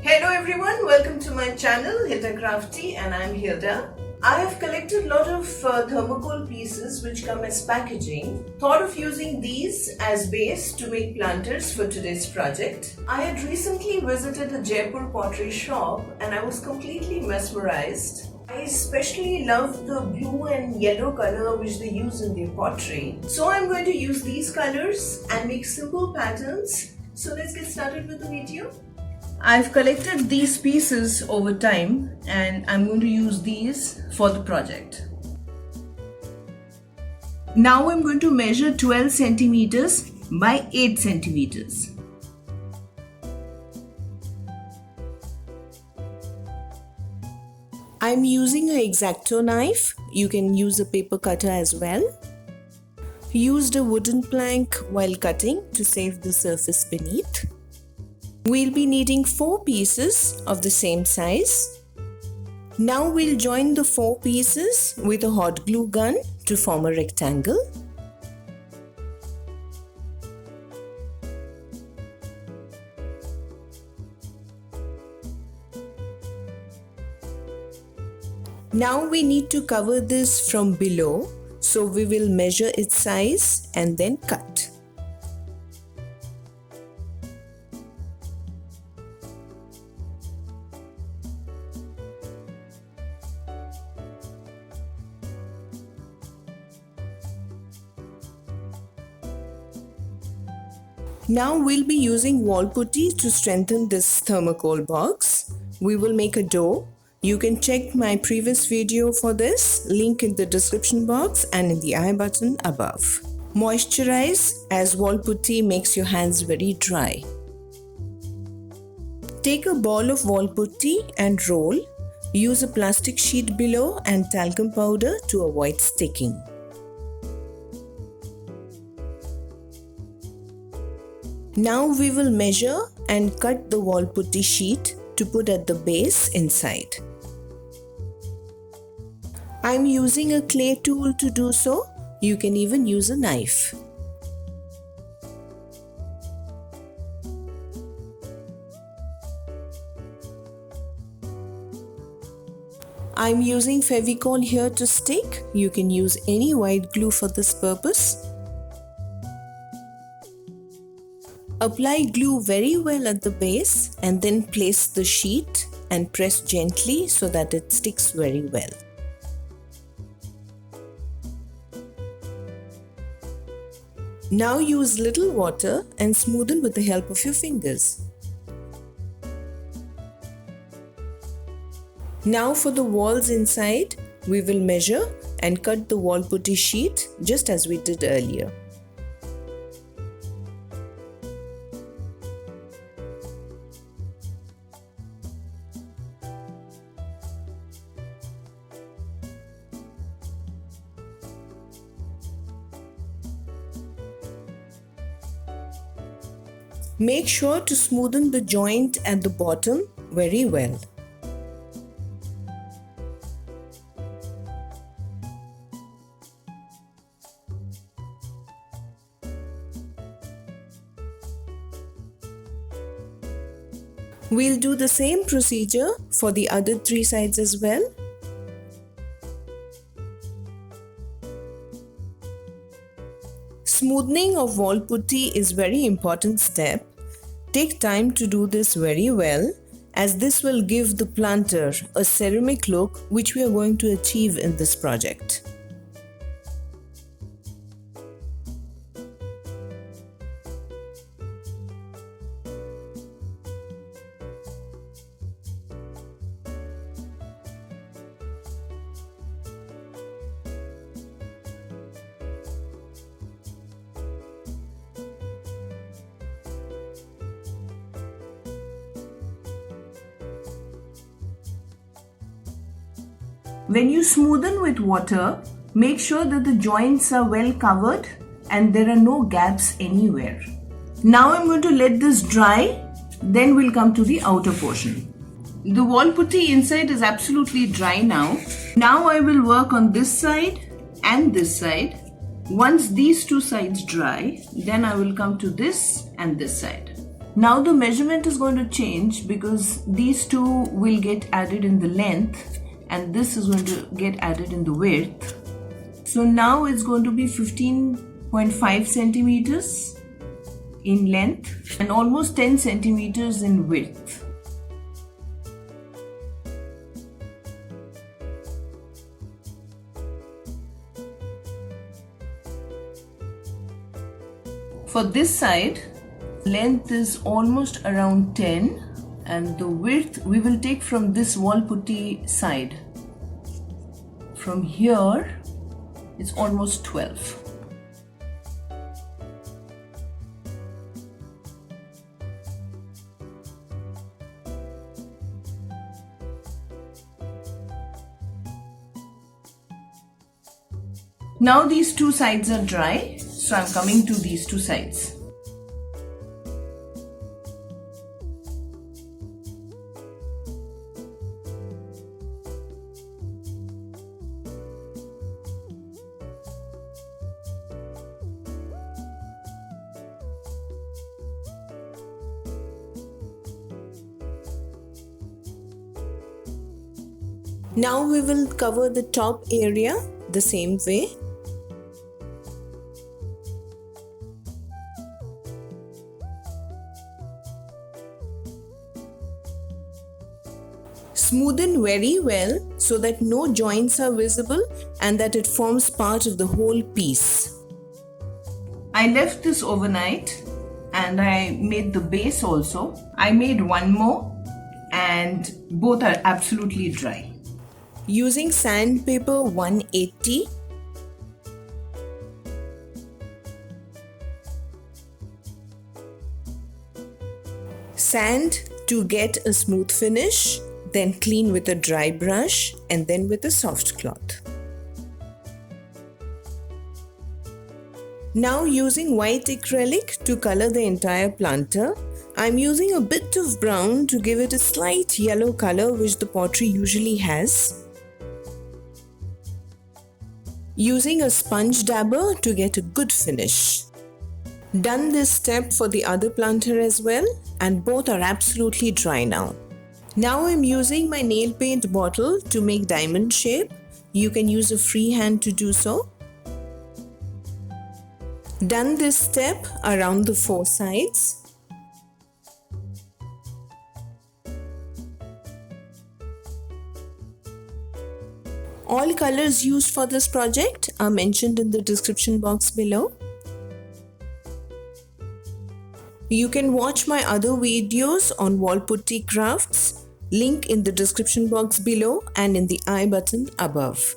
Hello everyone, welcome to my channel Hilda Crafty and I'm Hilda. I have collected a lot of thermocol pieces which come as packaging. Thought of using these as base to make planters for today's project. I had recently visited a Jaipur pottery shop and I was completely mesmerized. I especially love the blue and yellow color which they use in their pottery. So I'm going to use these colors and make simple patterns. So let's get started with the video. I've collected these pieces over time and I'm going to use these for the project. Now I'm going to measure 12 centimeters by 8 centimeters. I'm using an X-Acto knife. You can use a paper cutter as well. Used a wooden plank while cutting to save the surface beneath. We'll be needing 4 pieces of the same size. Now we'll join the 4 pieces with a hot glue gun to form a rectangle. Now we need to cover this from below, so we will measure its size and then cut. Now we'll be using wall putty to strengthen this thermocol box. We will make a dough. You can check my previous video for this, link in the description box and in the I button above. Moisturize, as wall putty makes your hands very dry. Take a ball of wall putty and roll. Use a plastic sheet below and talcum powder to avoid sticking. Now we will measure and cut the wall putty sheet to put at the base inside. I'm using a clay tool to do so. You can even use a knife. I'm using Fevicol here to stick. You can use any white glue for this purpose. Apply glue very well at the base and then place the sheet and press gently so that it sticks very well. Now use little water and smoothen with the help of your fingers. Now for the walls inside, we will measure and cut the wall putty sheet just as we did earlier. Make sure to smoothen the joint at the bottom very well. We'll do the same procedure for the other 3 sides as well. Smoothing of wall putty is very important step. Take time to do this very well, as this will give the planter a ceramic look which we are going to achieve in this project. When you smoothen with water, make sure that the joints are well covered and there are no gaps anywhere. Now I'm going to let this dry, then we'll come to the outer portion. The wall putty inside is absolutely dry now. Now I will work on this side and this side. Once these two sides dry, then I will come to this and this side. Now the measurement is going to change because these two will get added in the length and this is going to get added in the width. So now it's going to be 15.5 centimeters in length and almost 10 centimeters in width. For this side, length is almost around 10 and the width we will take from this wall putty side. From here, it's almost 12. Now these two sides are dry, so I'm coming to these two sides. Now we will cover the top area the same way. Smoothen very well so that no joints are visible and that it forms part of the whole piece. I left this overnight and I made the base also. I made one more and both are absolutely dry. Using sandpaper 180, sand to get a smooth finish, then clean with a dry brush and then with a soft cloth. Now using white acrylic to color the entire planter, I'm using a bit of brown to give it a slight yellow color which the pottery usually has. Using a sponge dabber to get a good finish. Done this step for the other planter as well and both are absolutely dry now. Now I'm using my nail paint bottle to make diamond shape. You can use a free hand to do so. Done this step around the four sides. All colors used for this project are mentioned in the description box below. You can watch my other videos on wall putty crafts, link in the description box below and in the I button above.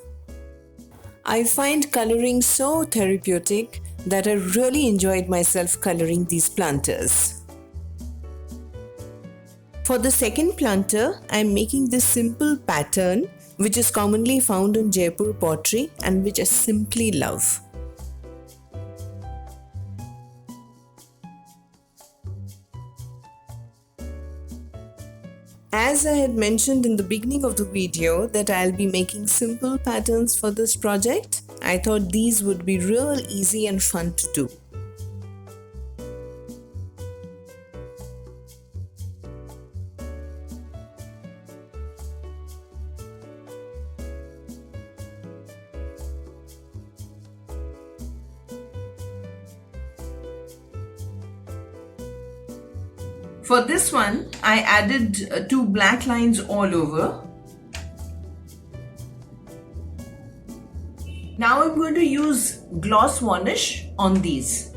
I find coloring so therapeutic that I really enjoyed myself coloring these planters. For the second planter, I am making this simple pattern which is commonly found in Jaipur pottery and which I simply love. As I had mentioned in the beginning of the video that I'll be making simple patterns for this project, I thought these would be real easy and fun to do. For this one, I added two black lines all over. Now I'm going to use gloss varnish on these.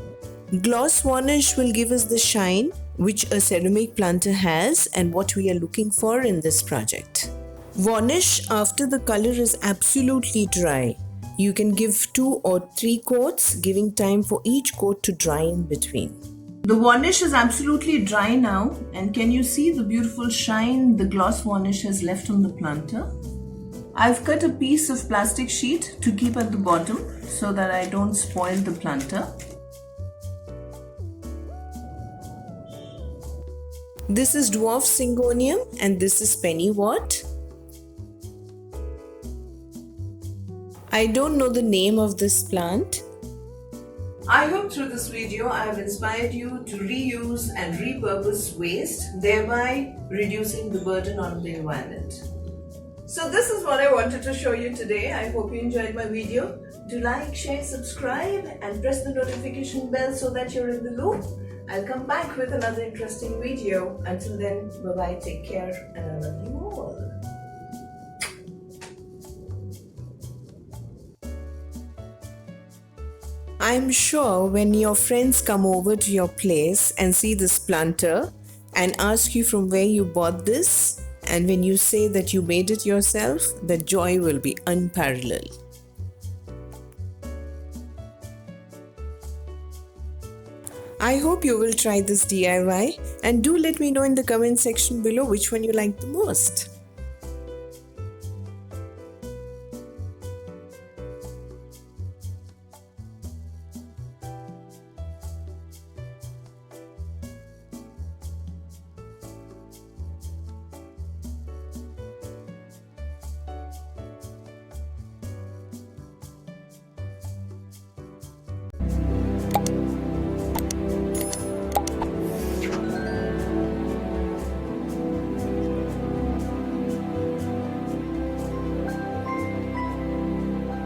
Gloss varnish will give us the shine which a ceramic planter has and what we are looking for in this project. Varnish after the color is absolutely dry. You can give 2 or 3 coats, giving time for each coat to dry in between. The varnish is absolutely dry now, and can you see the beautiful shine the gloss varnish has left on the planter? I've cut a piece of plastic sheet to keep at the bottom so that I don't spoil the planter. This is dwarf syngonium and this is pennywort. I don't know the name of this plant. I hope through this video, I have inspired you to reuse and repurpose waste, thereby reducing the burden on the environment. So this is what I wanted to show you today. I hope you enjoyed my video. Do like, share, subscribe and press the notification bell so that you're in the loop. I'll come back with another interesting video. Until then, bye-bye, take care, and I love you all. I'm sure when your friends come over to your place and see this planter and ask you from where you bought this, and when you say that you made it yourself, the joy will be unparalleled. I hope you will try this DIY and do let me know in the comment section below which one you like the most.